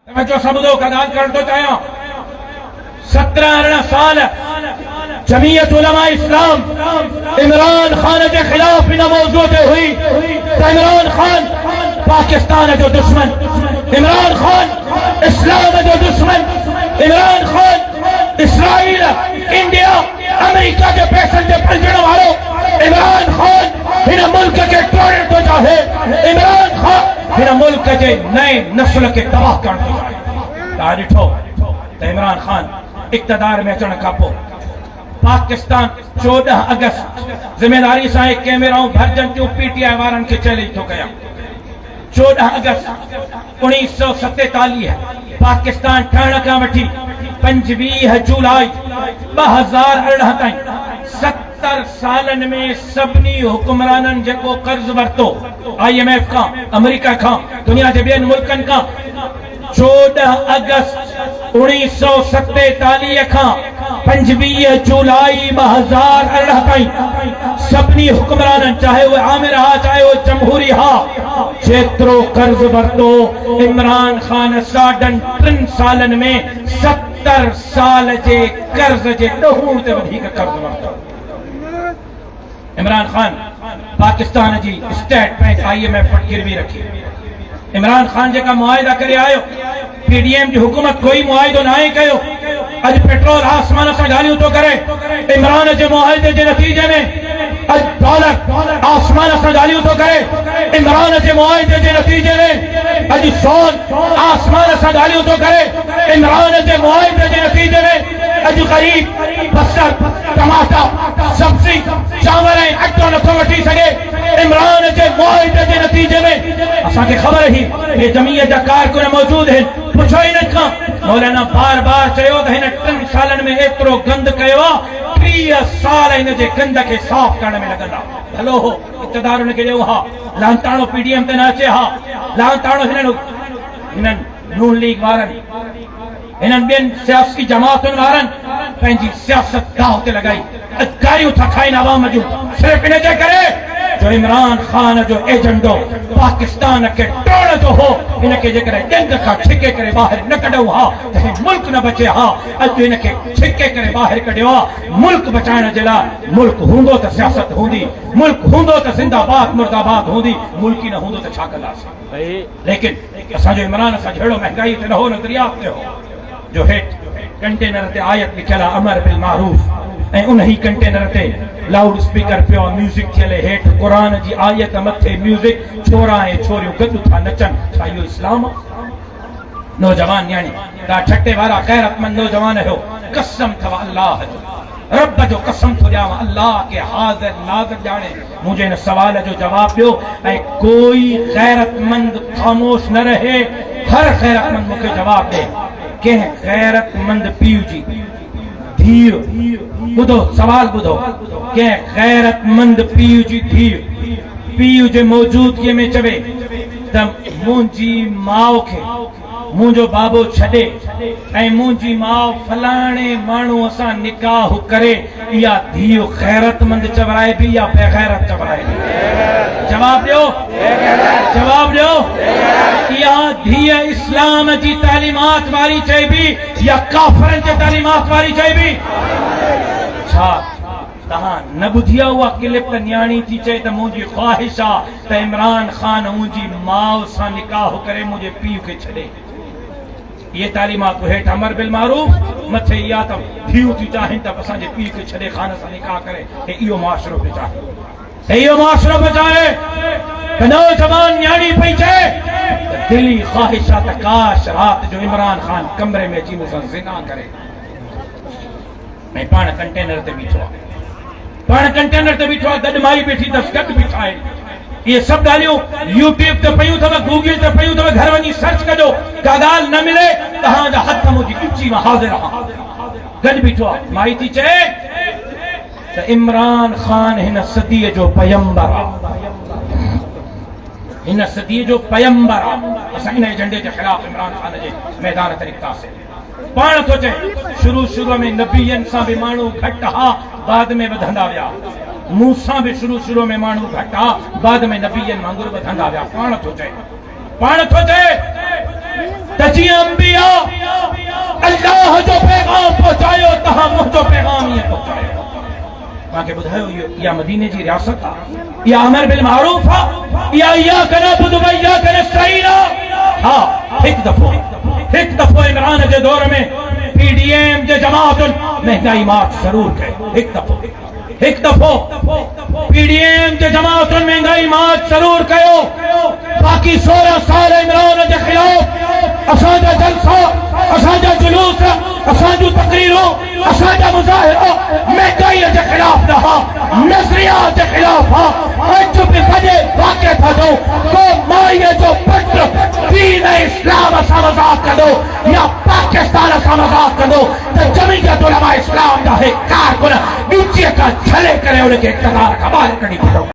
जो सबूदों का दान कर दो चाहे 17 साल जमीयत उलमा इस्लाम इमरान खान के खिलाफ इन मौजूद हुई तो इमरान खान पाकिस्तान जो दुश्मन, इमरान खान इस्लाम जो दुश्मन, Imran Khan Israel India America के पैसे के पलटने वालों, इमरान खान इन मुल्क के तोड़े तो चाहे, इमरान खान इन मुल्क के नए नस्ल के तबाह कर ॾिठो तो इमरान खान इक़्तिदार में अचण खां पोइ पाकिस्तान 14 अगस्त जिम्मेदारी सां कैमराऊं भरजन थियूं पीटीआई वारनि खे चैलेंज थो कयां। 14 अगस्त 1947 पाकिस्तान ठहण खां वठी 25 जुलाई 2018 ताईं 70 सालन में सभिनी हुक्मराननि जेको कर्ज वरितो IMF खां, अमेरिका खां, दुनिया जे ॿियनि मुल्कनि खां 14 अगस्त 1947 खां 25 जुलाई 2018 ताईं सभिनी हुक्मराननि चाहे वो आमिर हा चाहे वो जमहूरी हा जेतिरो कर्ज वरितो इमरान खान 3.5 सालन में 70 साल जे कर्ज जे ॾोहूं ते वधीक कर्ज वरितो। इमरान खान पाकिस्तान जी स्टेट बैंक IMF वटि गिरवी रखी। इमरान खान जेका मुआहिदा करे आयो PDM जी हुकूमत कोई मुआहिदो ना कयो। अज पेट्रोल आसमान से गालियों तो करे इमरान जे मुआहिदे जे नतीजे में अज डॉलर आसमान से गालियों तो करे इमरान जे मुआहिदे जे नतीजे में अज सोन आसमान से गालियों तो करे इमरान जे मुआहिदे जे नतीजे में अज करीब बसर टमाटा सब्जी चावल अटो नथो वठी सके इमरान जे मुआहिदे जे नतीजे में असा के खबर ही ये जमीयत जा कारकुन मौजूद हैं पुछो इन खां मौलाना बार बार चयो त हिन 3 सालन में एतिरो गंद कयो 30 साल इन जे गंद के साफ करण में लगंदा। हलो हो इक़्तिदार उनके ॾियो हा लांताणो PDM ते न अचे हा लांताणो हिननि नून लीग वारनि हिननि ॿियनि सियासी जमातुनि वारनि पंहिंजी सियासत दाव ते लॻाई गारियूं था खाइनि आवाम जूं सिर्फ़ इन जे करे जो इमरान खान जो एजेंडो पाकिस्तान के टोड़ जो हो इनके जेकर जंग का छिके करे बाहर न कढो हा त मुल्क न बचे हा अज इनके छिके करे बाहर कढियो हा मुल्क बचाइण जे लाइ मुल्क हूंदो त सियासत हूंदी मुल्क हूंदो त जिंदाबाद मुर्दाबाद हूंदी मुल्क ही न हूंदो त छा कंदासीं। लेकिन असांजो इमरान सां जहिड़ो महंगाई ते न हो न दरियाफ़्त ते हो जो हेठ कंटेनर ते आयत लिखियल आहे अमर बिल मारूफ ऐं उन ही कंटेनर ते लाउड स्पीकर पियो म्यूजिक थियल हेठ कुरान जी आयत मथे म्यूजिक छोरा ऐं छोरियूं गॾु था नचनि छा इहो इस्लाम आहे? नौजवान यानी ता छटे वारा गैरतमंद नौजवान हो कसम अथव अल्लाह जो रब जो कसम थो ॾियां अल्लाह के हाज़िर नाज़िर ॼाणे मुंहिंजे हिन सवाल जो जवाब ॾियो ऐं कोई गैरतमंद ख़ामोश न रहे हर गैरतमंद मूंखे जवाब ॾे कंहिं गैरतमंद पीउ जी धीउ ॿुधो सवाल ॿुधो कंहिं गैरतमंद पीउ जी धीउ पीउ जे मौजूदगीअ में चवे त मुंहिंजी माउ खे मुंहिंजो बाबो छॾे ऐं मुंहिंजी माउ फलाणे माण्हूअ सां निकाह करे इहा धीउ गैरतमंद चवराइबी या बेगैरत चवराइबी? जवाब ॾियो जवाब ॾियो। इहा धीउ इस्लाम जी तालीमात वारी चइबी या काफ़रनि जे तालीमात वारी चइबी? छा तहां न ॿुधी आहे उहा क्लिप त न्याणी थी चए त मुंहिंजी ख़्वाहिश आहे त इमरान खान मुंहिंजी माउ सां निकाह करे मुंहिंजे पीउ खे छॾे? ये तालीमात हेठ अमर बिल मारूफ मथे इहा त धीउ थी चाहिनि त असांजे पीउ खे छॾे खान सां निकाह करे हे इहो मुआशिरो पियो चाहे इहो मुआशिरो पियो चाहे त नौजवान न्याणी पई चए त दिली ख़्वाहिश आहे त काश राति जो इमरान खान कमरे में अची मूंसां ज़िना करे ऐं पाण कंटेनर ते बीठो आहे पाण कंटेनर ते बीठो आहे गॾु माई बीठी अथसि गॾु बीठा आहिनि ये सब ॻाल्हियूं यूट्यूब ते पयूं अथव गूगल ते पयूं अथव घर वञी सर्च कजो का ॻाल्हि न मिले तव्हांजा हथ मुंहिंजी ऊची मां हाज़िर आहियां गॾु बीठो आहे माई थी चए त इमरान खान हिन सदीअ जो पैगंबर आहे हिन सदीअ जो पैगंबर आहे असां इन एजेंडे जे ख़िलाफ़ इमरान खान जे मैदान ते निकितासीं पाण थो चए शुरू में नबीयनि सां बि माण्हू घटि हा बाद में वधंदा विया मूंसां बि शुरू में माण्हू घटि हा बाद में नबीयनि वांगुरु वधंदा विया पाण थो चए तजी अंबिया अल्लाह जो पैगाम पहुंचायो तहां मुझो पैगाम ये पहुंचायो मांखे बुधायो या मदीने जी रियासत आ या अमर बिल मारूफ आ या नअबुदु व इय्याका नस्तईन। हां एक दफो इमरान जे दौर में पीडीएम जे जमातुन महंगाई माफ जरूर कयो। एक दफो पीडीएम जे जमातुन महंगाई माफ जरूर कयो। बाकी 16 साल इमरान जे खिलाफ असांजा जलसा असांजा जुलूस असांजू तकरीरों असांजा मुजाहिरा महंगाई जे खिलाफ रहा नजरियात जे खिलाफ हा। अज भी कदे वाक़े थदो को माईअ जो पुट दीन इस्लाम सां मज़ाक कंदो या पाकिस्तान सां मज़ाक कंदो त जमीयत उलमा इस्लाम जा हिकु कारकुन नीचे का छले करे उनके इक़्तिदार खां ॿाहिरि कढी छॾो।